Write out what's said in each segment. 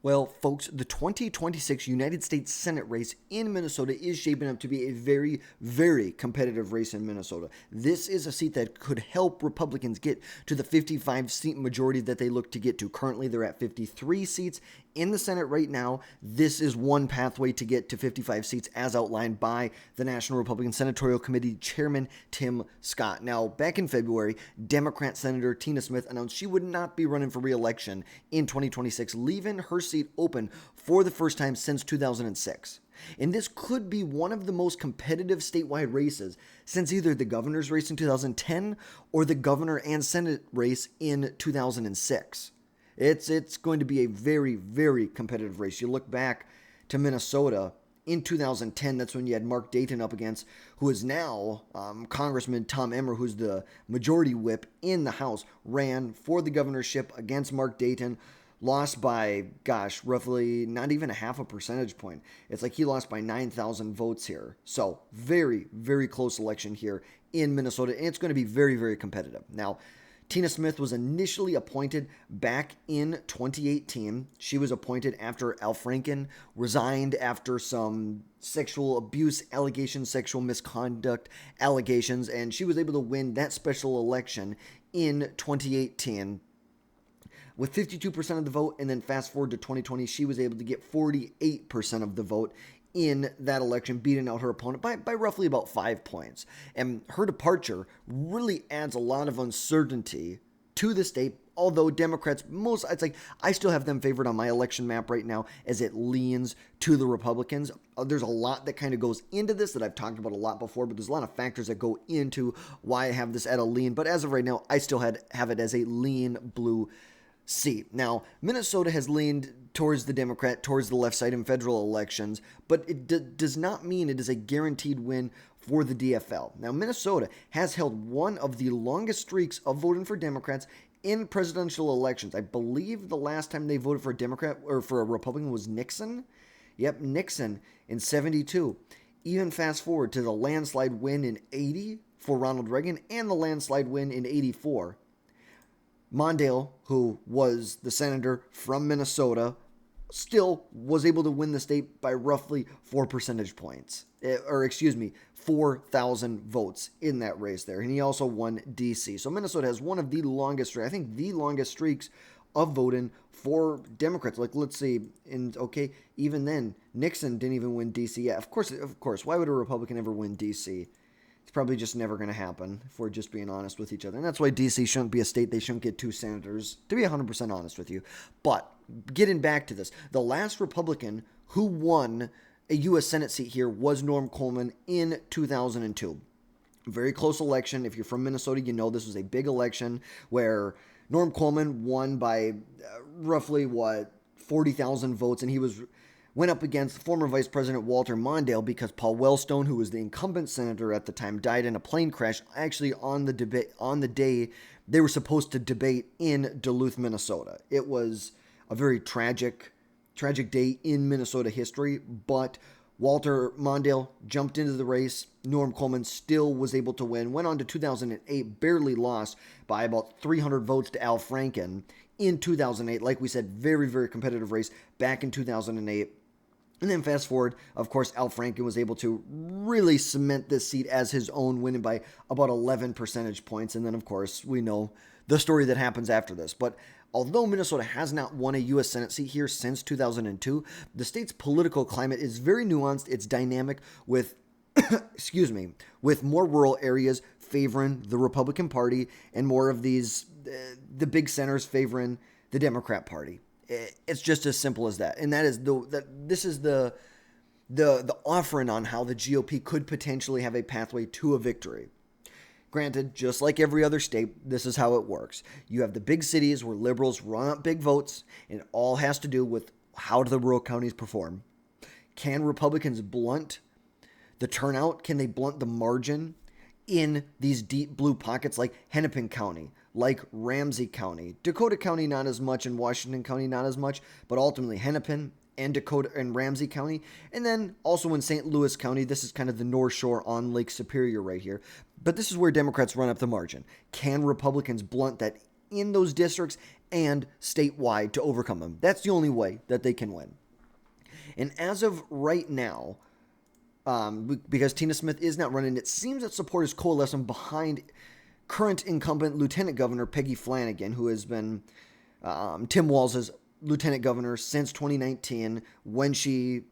Well, folks, the 2026 United States Senate race in Minnesota is shaping up to be a very, very competitive race in Minnesota. This is a seat that could help Republicans get to the 55-seat majority that they look to get to. Currently, they're at 53 seats in the Senate right now. This is one pathway to get to 55 seats as outlined by the National Republican Senatorial Committee Chairman Tim Scott. Now, back in February, Democrat Senator Tina Smith announced she would not be running for re-election in 2026, leaving her seat open for the first time since 2006. And this could be one of the most competitive statewide races since either the governor's race in 2010 or the governor and Senate race in 2006. It's going to be a very, very competitive race. You look back to Minnesota in 2010, that's when you had Mark Dayton up against, who is now Congressman Tom Emmer, who's the majority whip in the House, ran for the governorship against Mark Dayton, lost by, roughly not even a half a percentage point. It's like he lost by 9,000 votes here. So very, very close election here in Minnesota, and it's going to be very, very competitive. Now, Tina Smith was initially appointed back in 2018. She was appointed after Al Franken resigned after some sexual abuse allegations, sexual misconduct allegations, and she was able to win that special election in 2018 with 52% of the vote. And then fast forward to 2020, she was able to get 48% of the vote in that election, beating out her opponent by roughly about 5 points. And her departure really adds a lot of uncertainty to the state, although Democrats, I still have them favored on my election map right now as it leans to the Republicans. There's a lot that kind of goes into this that I've talked about a lot before, but there's a lot of factors that go into why I have this at a lean. But as of right now, I still have it as a lean blue seat. Now, Minnesota has leaned towards the Democrat, towards the left side in federal elections, but it does not mean it is a guaranteed win for the DFL. Now, Minnesota has held one of the longest streaks of voting for Democrats in presidential elections. I believe the last time they voted for a Democrat or for a Republican was Nixon. Yep, Nixon in 72. Even fast forward to the landslide win in 80 for Ronald Reagan and the landslide win in 84. Mondale, who was the senator from Minnesota, still was able to win the state by roughly 4 percentage points. 4,000 votes in that race there. And he also won D.C. So Minnesota has one of the longest, I think the longest streaks of voting for Democrats. Like, let's see, even then, Nixon didn't even win D.C. Yeah, of course, why would a Republican ever win D.C.? It's probably just never going to happen, if we're just being honest with each other. And that's why D.C. shouldn't be a state. They shouldn't get 2 senators, to be 100% honest with you. But getting back to this, the last Republican who won a U.S. Senate seat here was Norm Coleman in 2002. Very close election. If you're from Minnesota, you know this was a big election where Norm Coleman won by roughly, 40,000 votes, and he went up against former Vice President Walter Mondale because Paul Wellstone, who was the incumbent senator at the time, died in a plane crash actually on the day they were supposed to debate in Duluth, Minnesota. It was a very tragic day in Minnesota history, but Walter Mondale jumped into the race. Norm Coleman still was able to win. Went on to 2008, barely lost by about 300 votes to Al Franken in 2008. Like we said, very, very competitive race back in 2008. And then fast forward, of course, Al Franken was able to really cement this seat as his own, winning by about 11 percentage points. And then, of course, we know the story that happens after this. But although Minnesota has not won a U.S. Senate seat here since 2002, the state's political climate is very nuanced. It's dynamic with, with more rural areas favoring the Republican Party and more of these, the big centers favoring the Democrat Party. It's just as simple as that. And this is the offering on how the GOP could potentially have a pathway to a victory. Granted, just like every other state, this is how it works. You have the big cities where liberals run up big votes, and it all has to do with how do the rural counties perform. Can Republicans blunt the turnout? Can they blunt the margin in these deep blue pockets like Hennepin County, like Ramsey County, Dakota County not as much, and Washington County not as much, but ultimately Hennepin and Dakota and Ramsey County, and then also in St. Louis County. This is kind of the North Shore on Lake Superior right here, but this is where Democrats run up the margin. Can Republicans blunt that in those districts and statewide to overcome them. That's the only way that they can win. And as of right now, because Tina Smith is not running, it seems that support is coalescing behind current incumbent Lieutenant Governor Peggy Flanagan, who has been Tim Walz's Lieutenant Governor since 2019, when she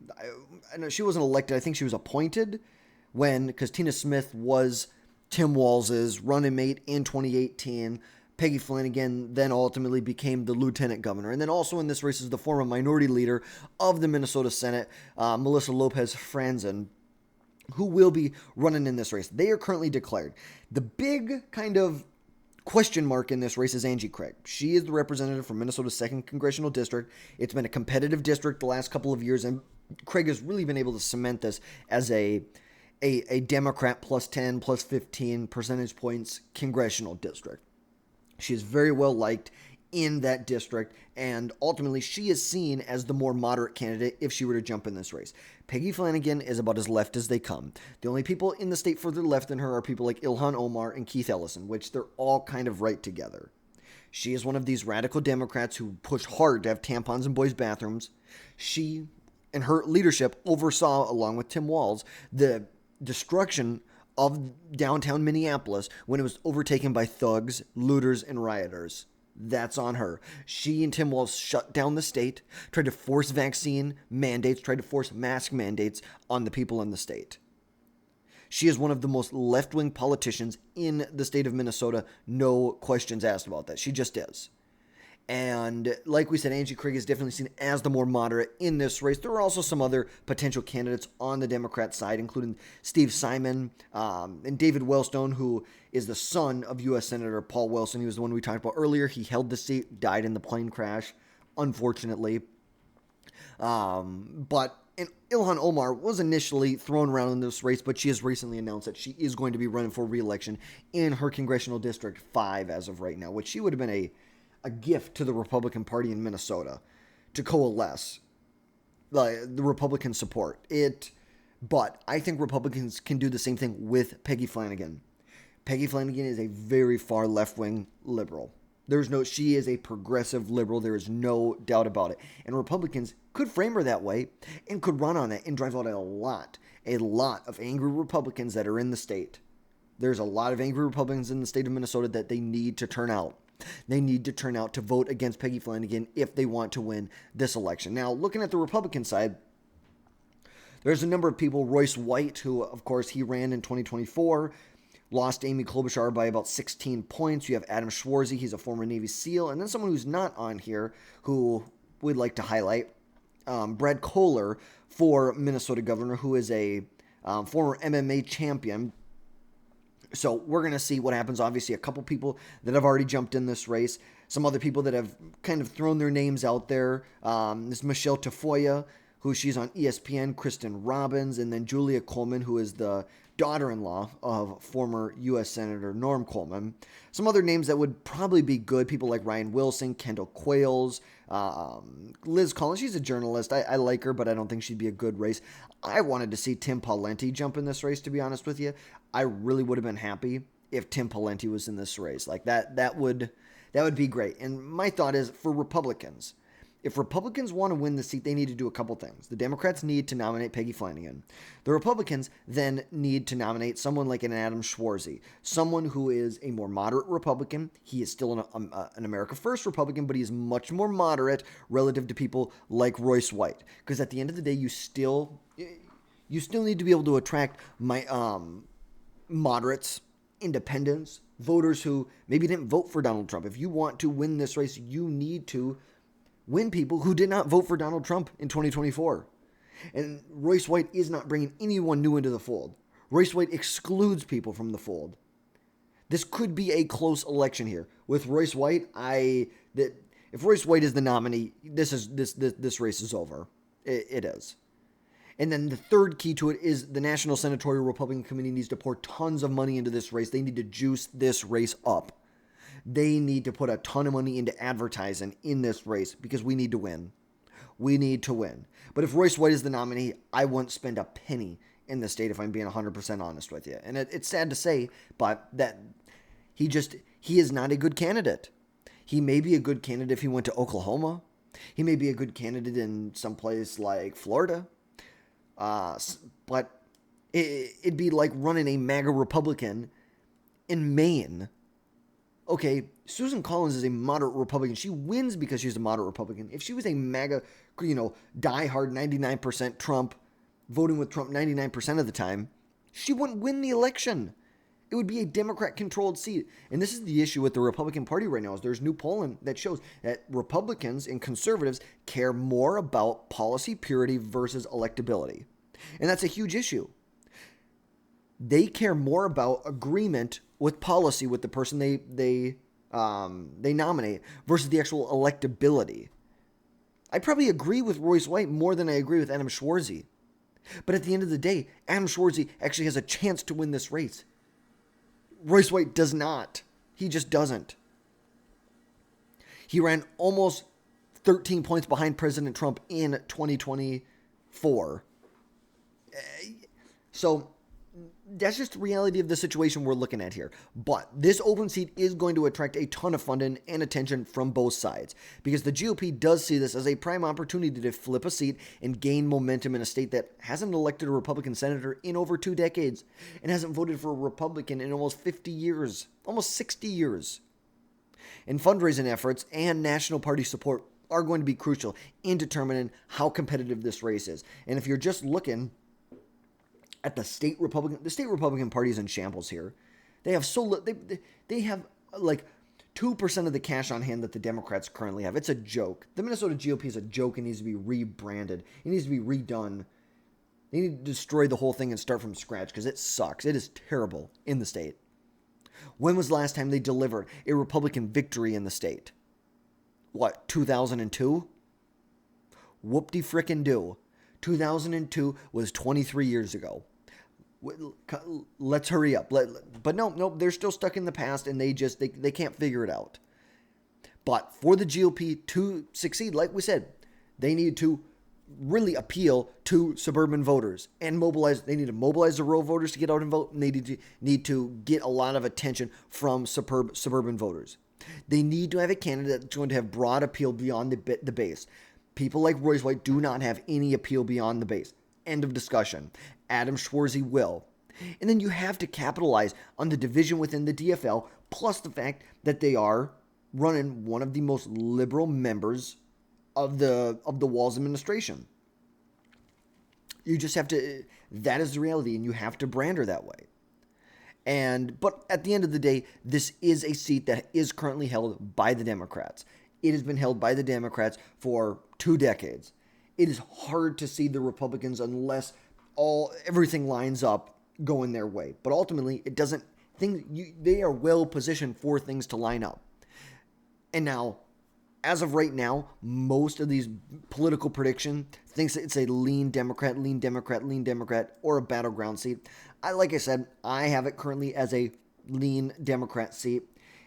wasn't elected. I think she was appointed because Tina Smith was Tim Walz's running mate in 2018. Peggy Flanagan then ultimately became the lieutenant governor. And then also in this race is the former minority leader of the Minnesota Senate, Melissa Lopez Franzen, who will be running in this race. They are currently declared. The big kind of question mark in this race is Angie Craig. She is the representative from Minnesota's 2nd Congressional District. It's been a competitive district the last couple of years, and Craig has really been able to cement this as a Democrat plus 10, plus 15 percentage points congressional district. She is very well liked in that district, and ultimately she is seen as the more moderate candidate if she were to jump in this race. Peggy Flanagan is about as left as they come. The only people in the state further left than her are people like Ilhan Omar and Keith Ellison, which they're all kind of right together. She is one of these radical Democrats who push hard to have tampons in boys' bathrooms. She and her leadership oversaw, along with Tim Walz, the destruction of downtown Minneapolis when it was overtaken by thugs, looters, and rioters. That's on her. She and Tim Walz shut down the state, tried to force vaccine mandates, tried to force mask mandates on the people in the state. She is one of the most left-wing politicians in the state of Minnesota. No questions asked about that. She just is. And like we said, Angie Craig is definitely seen as the more moderate in this race. There are also some other potential candidates on the Democrat side, including Steve Simon and David Wellstone, who is the son of U.S. Senator Paul Wellstone. He was the one we talked about earlier. He held the seat, died in the plane crash, unfortunately. But Ilhan Omar was initially thrown around in this race, but she has recently announced that she is going to be running for re-election in her Congressional District 5 as of right now, which she would have been a gift to the Republican Party in Minnesota to coalesce the Republican support. But I think Republicans can do the same thing with Peggy Flanagan. Peggy Flanagan is a very far left-wing liberal. She is a progressive liberal. There is no doubt about it. And Republicans could frame her that way and could run on it and drive out a lot of angry Republicans that are in the state. There's a lot of angry Republicans in the state of Minnesota that they need to turn out. They need to turn out to vote against Peggy Flanagan if they want to win this election. Now, looking at the Republican side, there's a number of people. Royce White, who, of course, he ran in 2024, lost Amy Klobuchar by about 16 points. You have Adam Schwarzy. He's a former Navy SEAL. And then someone who's not on here who we'd like to highlight, Brad Kohler for Minnesota governor, who is a former MMA champion. So we're going to see what happens. Obviously, a couple people that have already jumped in this race. Some other people that have kind of thrown their names out there. This Michelle Tafoya, who she's on ESPN, Kristen Robbins, and then Julia Coleman, who is the daughter-in-law of former U.S. Senator Norm Coleman. Some other names that would probably be good, people like Ryan Wilson, Kendall Quayles, Liz Collins. She's a journalist. I like her, but I don't think she'd be a good race. I wanted to see Tim Pawlenty jump in this race, to be honest with you. I really would have been happy if Tim Pawlenty was in this race. Like that would be great. And my thought is, for Republicans, if Republicans want to win the seat, they need to do a couple things. The Democrats need to nominate Peggy Flanagan. The Republicans then need to nominate someone like an Adam Schwarzy, someone who is a more moderate Republican. He is still an America First Republican, but he's much more moderate relative to people like Royce White. Because at the end of the day, you still need to be able to attract moderates, independents, voters who maybe didn't vote for Donald Trump. If you want to win this race, you need to win people who did not vote for Donald Trump in 2024. And Royce White is not bringing anyone new into the fold. Royce White excludes people from the fold. This could be a close election here. With Royce White, if Royce White is the nominee, this race is over. It is. And then the third key to it is the National Senatorial Republican Committee needs to pour tons of money into this race. They need to juice this race up. They need to put a ton of money into advertising in this race because we need to win. We need to win. But if Royce White is the nominee, I wouldn't spend a penny in the state if I'm being 100% honest with you. And it's sad to say, but that he is not a good candidate. He may be a good candidate if he went to Oklahoma. He may be a good candidate in some place like Florida. But it'd be like running a MAGA Republican in Maine. Okay, Susan Collins is a moderate Republican. She wins because she's a moderate Republican. If she was a MAGA, diehard 99% Trump, voting with Trump 99% of the time, she wouldn't win the election. It would be a Democrat-controlled seat. And this is the issue with the Republican Party right now, is there's new polling that shows that Republicans and conservatives care more about policy purity versus electability. And that's a huge issue. They care more about agreement with policy with the person they nominate versus the actual electability. I probably agree with Royce White more than I agree with Adam Schwarzy. But at the end of the day, Adam Schwarzy actually has a chance to win this race. Royce White does not. He just doesn't. He ran almost 13 points behind President Trump in 2024. So that's just the reality of the situation we're looking at here. But this open seat is going to attract a ton of funding and attention from both sides, because the GOP does see this as a prime opportunity to flip a seat and gain momentum in a state that hasn't elected a Republican senator in over 2 decades and hasn't voted for a Republican in almost 50 years, almost 60 years. And fundraising efforts and national party support are going to be crucial in determining how competitive this race is. And if you're just looking at the state Republican Party is in shambles here. They have they have like 2% of the cash on hand that the Democrats currently have. It's a joke. The Minnesota GOP is a joke and needs to be rebranded. It needs to be redone. They need to destroy the whole thing and start from scratch because it sucks. It is terrible in the state. When was the last time they delivered a Republican victory in the state? What, 2002? Whoop-de-frickin-do. 2002 was 23 years ago. Let's hurry up. But no, they're still stuck in the past, and they can't figure it out. But for the GOP to succeed, like we said, they need to really appeal to suburban voters and mobilize. They need to mobilize the rural voters to get out and vote, and they need to get a lot of attention from suburban voters. They need to have a candidate that's going to have broad appeal beyond the base. People like Royce White do not have any appeal beyond the base. End of discussion. Adam Schwarzy will. And then you have to capitalize on the division within the DFL, plus the fact that they are running one of the most liberal members of the Walz administration. You just have to, that is the reality, and you have to brand her that way. But at the end of the day, this is a seat that is currently held by the Democrats. It has been held by the Democrats for 2 decades. It is hard to see the Republicans unless everything lines up going their way. But ultimately, it doesn't. They are well positioned for things to line up. And now, as of right now, most of these political prediction thinks it's a lean Democrat, or a battleground seat. Like I said, I have it currently as a lean Democrat seat.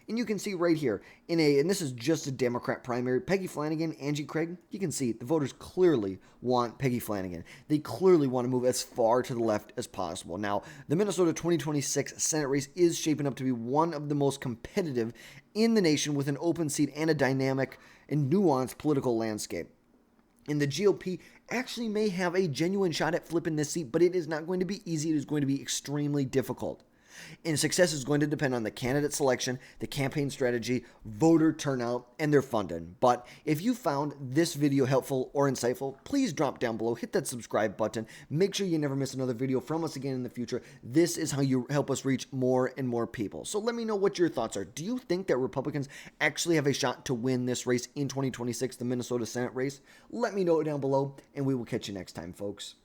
And you can see right here, and this is just a Democrat primary, Peggy Flanagan, Angie Craig, you can see the voters clearly want Peggy Flanagan. They clearly want to move as far to the left as possible. Now, the Minnesota 2026 Senate race is shaping up to be one of the most competitive in the nation, with an open seat and a dynamic and nuanced political landscape. And the GOP actually may have a genuine shot at flipping this seat, but it is not going to be easy. It is going to be extremely difficult. And success is going to depend on the candidate selection, the campaign strategy, voter turnout, and their funding. But if you found this video helpful or insightful, please drop down below, hit that subscribe button. Make sure you never miss another video from us again in the future. This is how you help us reach more and more people. So let me know what your thoughts are. Do you think that Republicans actually have a shot to win this race in 2026, the Minnesota Senate race? Let me know down below, and we will catch you next time, folks.